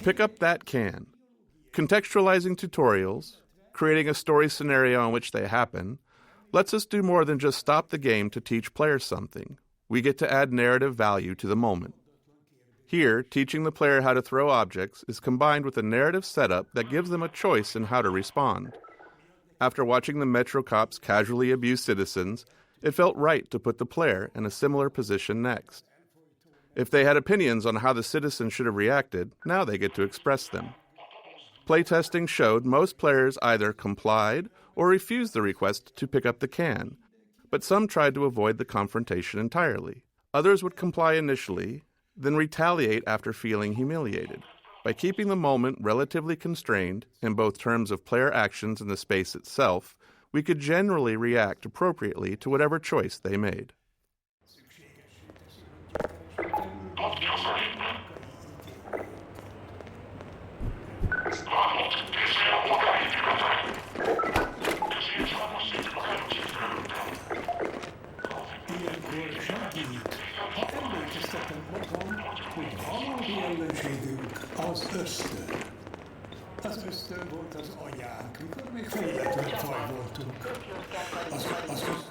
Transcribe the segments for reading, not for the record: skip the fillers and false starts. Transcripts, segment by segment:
Pick up that can. Contextualizing tutorials, creating a story scenario in which they happen, lets us do more than just stop the game to teach players something. We get to add narrative value to the moment. Here, teaching the player how to throw objects is combined with a narrative setup that gives them a choice in how to respond. After watching the Metro cops casually abuse citizens, it felt right to put the player in a similar position next. If they had opinions on how the citizens should have reacted, now they get to express them. Playtesting showed most players either complied or refused the request to pick up the can, but some tried to avoid the confrontation entirely. Others would comply initially, then retaliate after feeling humiliated. By keeping the moment relatively constrained, in both terms of player actions and the space itself, we could generally react appropriately to whatever choice they made. Az ösztön. Az ösztön volt az anyánk, mikor még fejletlen faj voltunk.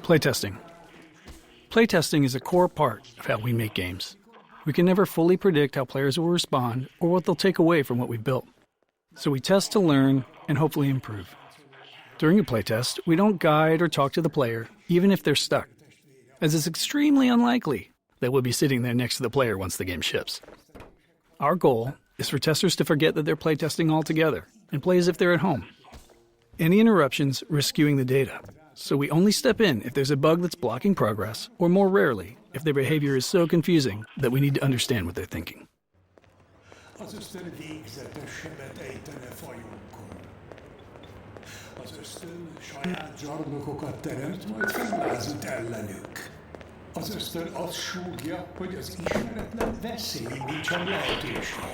Playtesting. Playtesting is a core part of how we make games. We can never fully predict how players will respond or what they'll take away from what we've built. So we test to learn and hopefully improve. During a playtest, we don't guide or talk to the player, even if they're stuck, as it's extremely unlikely that we'll be sitting there next to the player once the game ships. Our goal is for testers to forget that they're playtesting altogether and play as if they're at home. Any interruptions risk skewing the data, so we only step in if there's a bug that's blocking progress, or more rarely, if their behavior is so confusing that we need to understand what they're thinking. Az ösztön végzetes sebet ejtene fajunkon. Az ösztön saját zsarnokokat teremt, majd fellázít ellenük. Az ösztön azt súgja, hogy az ismeretlen veszély nincsen lehetőség.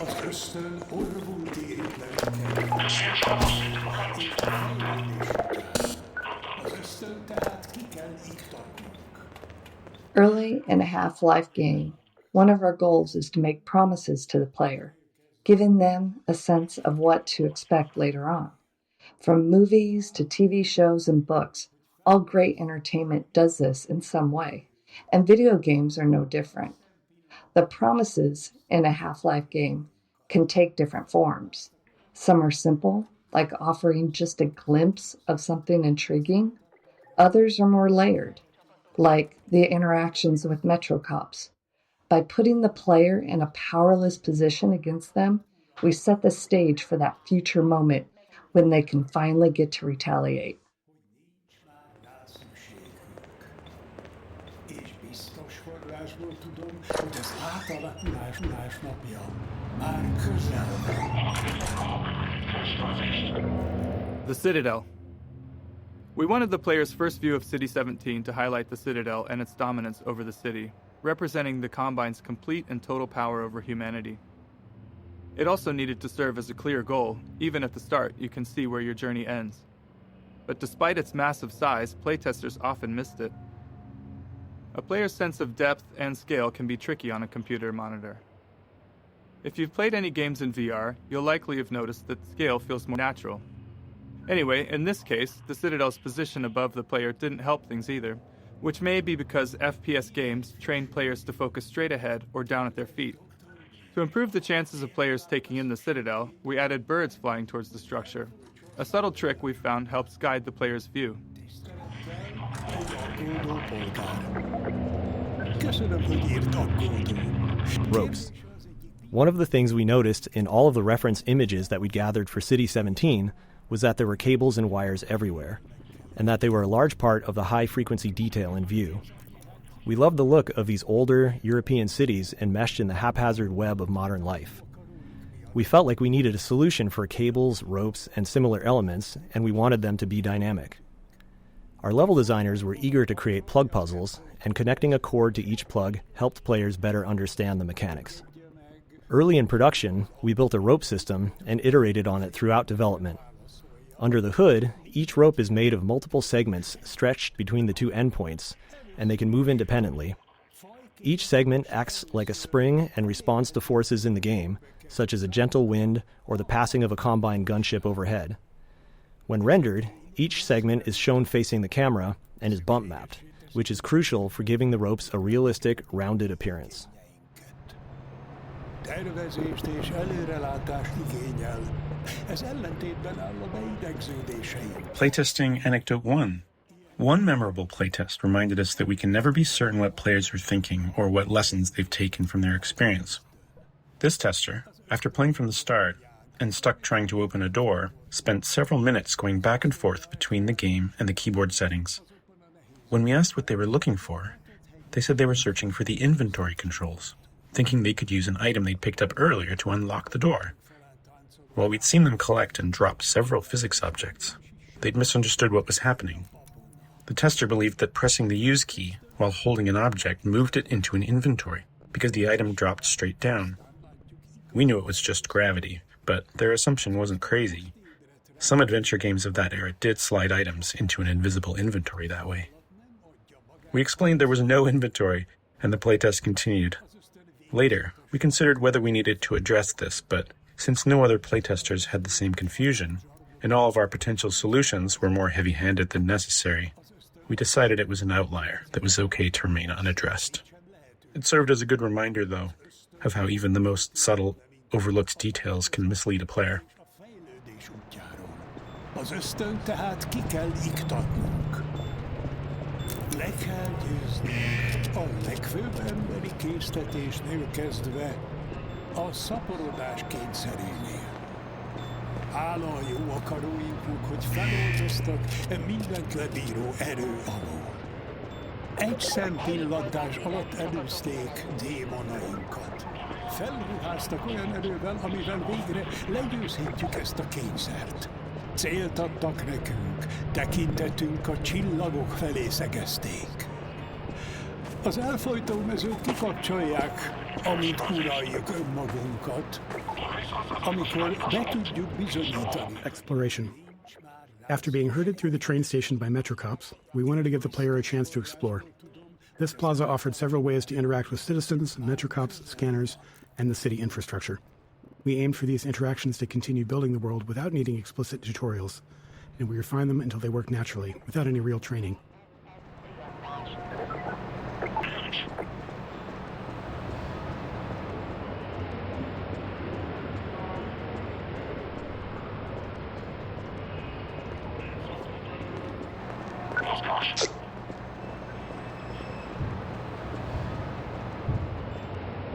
Az ösztön orvult éritleneket. Az ösztön tehát ki kell iktatnunk. Early in a Half-Life game, one of our goals is to make promises to the player, giving them a sense of what to expect later on. From movies to TV shows and books, all great entertainment does this in some way, and video games are no different. The promises in a Half-Life game can take different forms. Some are simple, like offering just a glimpse of something intriguing. Others are more layered, like the interactions with Metro cops. By putting the player in a powerless position against them, we set the stage for that future moment when they can finally get to retaliate. The Citadel. We wanted the player's first view of City 17 to highlight the Citadel and its dominance over the city, representing the Combine's complete and total power over humanity. It also needed to serve as a clear goal. Even at the start, you can see where your journey ends. But despite its massive size, playtesters often missed it. A player's sense of depth and scale can be tricky on a computer monitor. If you've played any games in VR, you'll likely have noticed that scale feels more natural. Anyway, in this case, the Citadel's position above the player didn't help things either, which may be because FPS games train players to focus straight ahead or down at their feet. To improve the chances of players taking in the Citadel, we added birds flying towards the structure. A subtle trick we've found helps guide the player's view. Ropes. One of the things we noticed in all of the reference images that we gathered for City 17 was that there were cables and wires everywhere, and that they were a large part of the high-frequency detail in view. We loved the look of these older European cities enmeshed in the haphazard web of modern life. We felt like we needed a solution for cables, ropes, and similar elements, and we wanted them to be dynamic. Our level designers were eager to create plug puzzles, and connecting a cord to each plug helped players better understand the mechanics. Early in production, we built a rope system and iterated on it throughout development. Under the hood, each rope is made of multiple segments stretched between the two endpoints, and they can move independently. Each segment acts like a spring and responds to forces in the game, such as a gentle wind or the passing of a Combine gunship overhead. When rendered, each segment is shown facing the camera and is bump mapped, which is crucial for giving the ropes a realistic, rounded appearance. Tervezést és előrelátást igényel. Ez ellentétben áll a beidegződéseink. Playtesting Anecdote 1. One memorable playtest reminded us that we can never be certain what players are thinking or what lessons they've taken from their experience. This tester, after playing from the start and stuck trying to open a door, spent several minutes going back and forth between the game and the keyboard settings. When we asked what they were looking for, they said they were searching for the inventory controls, thinking they could use an item they'd picked up earlier to unlock the door. While we'd seen them collect and drop several physics objects, they'd misunderstood what was happening. The tester believed that pressing the use key while holding an object moved it into an inventory because the item dropped straight down. We knew it was just gravity, but their assumption wasn't crazy. Some adventure games of that era did slide items into an invisible inventory that way. We explained there was no inventory, and the playtest continued. Later, we considered whether we needed to address this, but since no other playtesters had the same confusion, and all of our potential solutions were more heavy-handed than necessary, we decided it was an outlier that was okay to remain unaddressed. It served as a good reminder, though, of how even the most subtle, overlooked details can mislead a player. Az ösztönt tehát ki kell iktatnunk. Le kell győznünk a legfőbb emberi késztetésnél kezdve a szaporodás kényszerénél. Hála a jó akaróinknak, hogy feloldoztak mindent lebíró erő alól. Egy szempillantás alatt előzték démonainkat. Felruháztak olyan erővel, amivel végre legyőzhetjük ezt a kényszert. Célt adtak nekünk, tekintetünk a csillagok felé szegezték. Az elfojtó mezőt kikapcsolják, amint uraljuk önmagunkat, amikor be tudjuk bizonyítani. Exploration. After being herded through the train station by Metro cops, we wanted to give the player a chance to explore. This plaza offered several ways to interact with citizens, Metro cops, scanners, and the city infrastructure. We aimed for these interactions to continue building the world without needing explicit tutorials, and we refined them until they worked naturally, without any real training.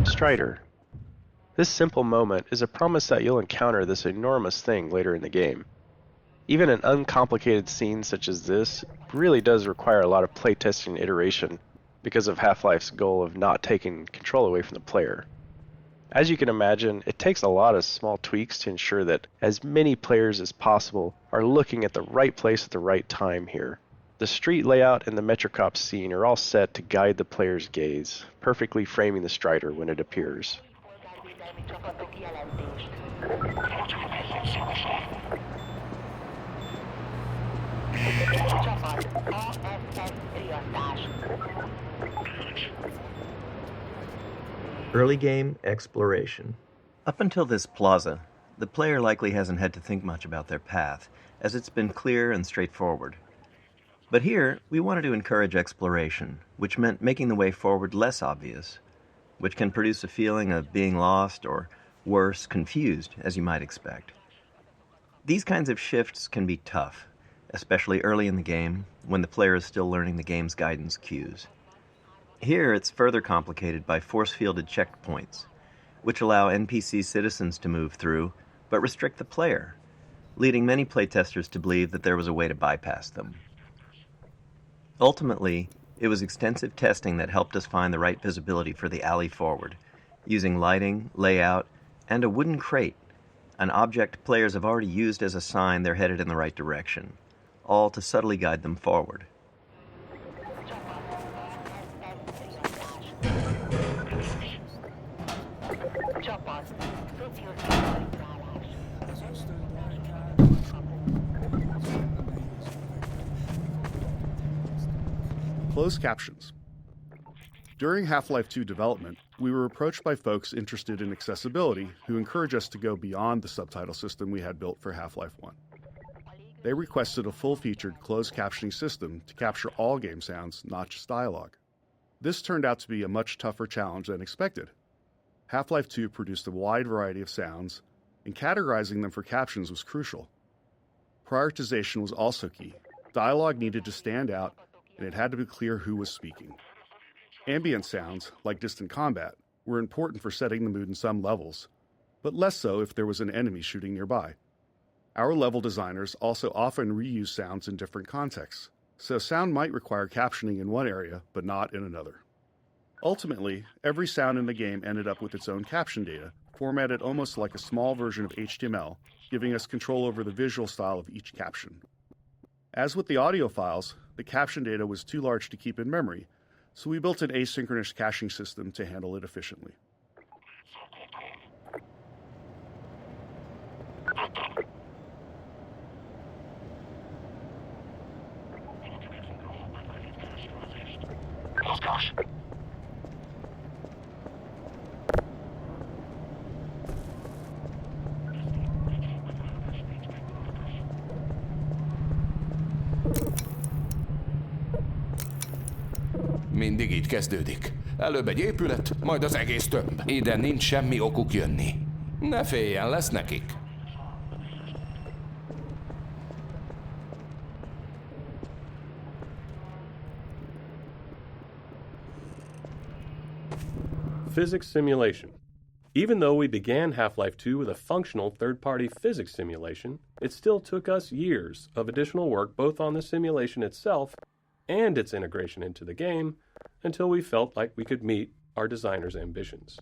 Strider. This simple moment is a promise that you'll encounter this enormous thing later in the game. Even an uncomplicated scene such as this really does require a lot of playtesting and iteration because of Half-Life's goal of not taking control away from the player. As you can imagine, it takes a lot of small tweaks to ensure that as many players as possible are looking at the right place at the right time here. The street layout and the Metrocop scene are all set to guide the player's gaze, perfectly framing the Strider when it appears. Early game exploration. Up until this plaza, the player likely hasn't had to think much about their path, as it's been clear and straightforward. But here, we wanted to encourage exploration, which meant making the way forward less obvious, which can produce a feeling of being lost or, worse, confused, as you might expect. These kinds of shifts can be tough, especially early in the game, when the player is still learning the game's guidance cues. Here, it's further complicated by force-fielded checkpoints, which allow NPC citizens to move through, but restrict the player, leading many playtesters to believe that there was a way to bypass them. Ultimately, it was extensive testing that helped us find the right visibility for the alley forward, using lighting, layout, and a wooden crate, an object players have already used as a sign they're headed in the right direction, all to subtly guide them forward. Closed captions. During Half-Life 2 development, we were approached by folks interested in accessibility who encouraged us to go beyond the subtitle system we had built for Half-Life 1. They requested a full-featured closed captioning system to capture all game sounds, not just dialogue. This turned out to be a much tougher challenge than expected. Half-Life 2 produced a wide variety of sounds, and categorizing them for captions was crucial. Prioritization was also key. Dialogue needed to stand out, and it had to be clear who was speaking. Ambient sounds, like distant combat, were important for setting the mood in some levels, but less so if there was an enemy shooting nearby. Our level designers also often reuse sounds in different contexts, so sound might require captioning in one area, but not in another. Ultimately, every sound in the game ended up with its own caption data, formatted almost like a small version of HTML, giving us control over the visual style of each caption. As with the audio files, the caption data was too large to keep in memory, so we built an asynchronous caching system to handle it efficiently. Mindig így kezdődik. Előbb egy épület, majd az egész tömb. Ide nincs semmi okuk jönni. Ne féljen, lesz nekik. Physics simulation. Even though we began Half-Life 2 with a functional third-party physics simulation, it still took us years of additional work both on the simulation itself and its integration into the game until we felt like we could meet our designers' ambitions.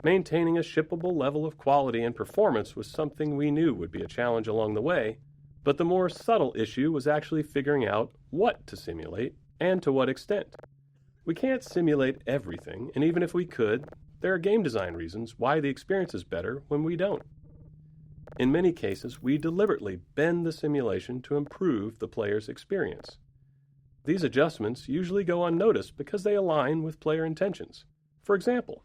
Maintaining a shippable level of quality and performance was something we knew would be a challenge along the way, but the more subtle issue was actually figuring out what to simulate and to what extent. We can't simulate everything, and even if we could, there are game design reasons why the experience is better when we don't. In many cases, we deliberately bend the simulation to improve the player's experience. These adjustments usually go unnoticed because they align with player intentions. For example,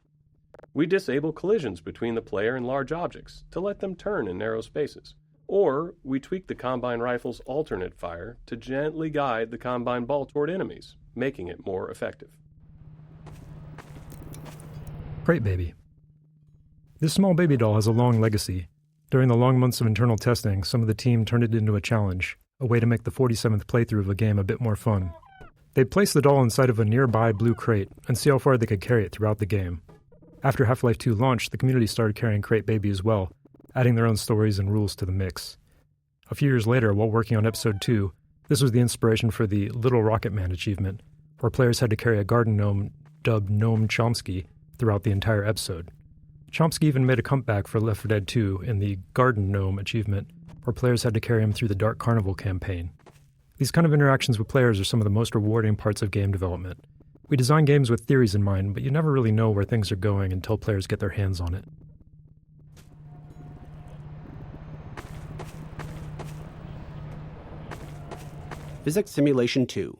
we disable collisions between the player and large objects to let them turn in narrow spaces, or we tweak the Combine rifle's alternate fire to gently guide the Combine ball toward enemies, making it more effective. Crate Baby. This small baby doll has a long legacy. During the long months of internal testing, some of the team turned it into a challenge, a way to make the 47th playthrough of a game a bit more fun. They'd place the doll inside of a nearby blue crate and see how far they could carry it throughout the game. After Half-Life 2 launched, the community started carrying Crate Baby as well, adding their own stories and rules to the mix. A few years later, while working on Episode 2, this was the inspiration for the Little Rocket Man achievement, where players had to carry a garden gnome dubbed Gnome Chomsky throughout the entire episode. Chomsky even made a comeback for Left 4 Dead 2 in the Garden Gnome achievement, where players had to carry him through the Dark Carnival campaign. These kind of interactions with players are some of the most rewarding parts of game development. We design games with theories in mind, but you never really know where things are going until players get their hands on it. Physics Simulation 2.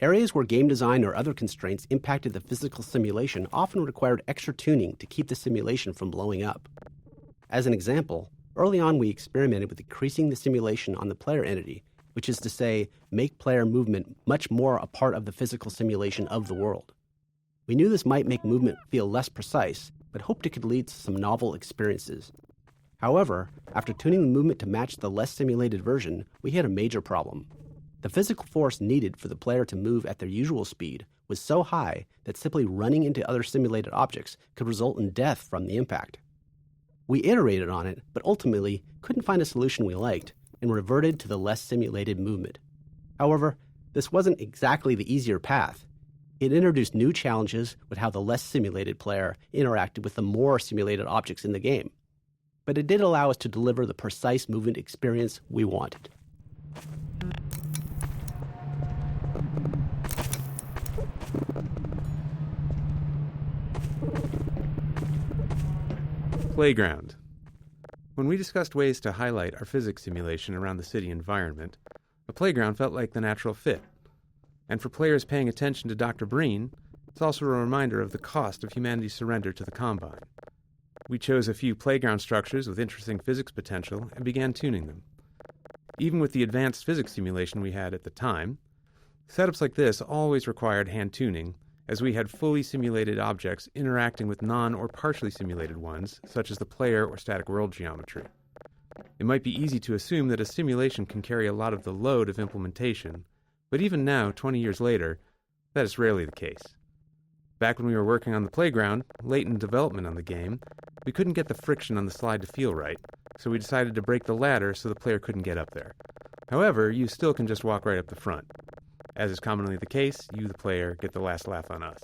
Areas where game design or other constraints impacted the physical simulation often required extra tuning to keep the simulation from blowing up. As an example, early on we experimented with increasing the simulation on the player entity, which is to say, make player movement much more a part of the physical simulation of the world. We knew this might make movement feel less precise, but hoped it could lead to some novel experiences. However, after tuning the movement to match the less simulated version, we hit a major problem. The physical force needed for the player to move at their usual speed was so high that simply running into other simulated objects could result in death from the impact. We iterated on it, but ultimately couldn't find a solution we liked, and reverted to the less simulated movement. However, this wasn't exactly the easier path. It introduced new challenges with how the less simulated player interacted with the more simulated objects in the game. But it did allow us to deliver the precise movement experience we wanted. Playground. When we discussed ways to highlight our physics simulation around the city environment, a playground felt like the natural fit. And for players paying attention to Dr. Breen, it's also a reminder of the cost of humanity's surrender to the Combine. We chose a few playground structures with interesting physics potential and began tuning them. Even with the advanced physics simulation we had at the time, setups like this always required hand tuning, as we had fully simulated objects interacting with non- or partially simulated ones, such as the player or static world geometry. It might be easy to assume that a simulation can carry a lot of the load of implementation, but even now, 20 years later, that is rarely the case. Back when we were working on the playground, late in development on the game, we couldn't get the friction on the slide to feel right, so we decided to break the ladder so the player couldn't get up there. However, you still can just walk right up the front. As is commonly the case, you, the player, get the last laugh on us.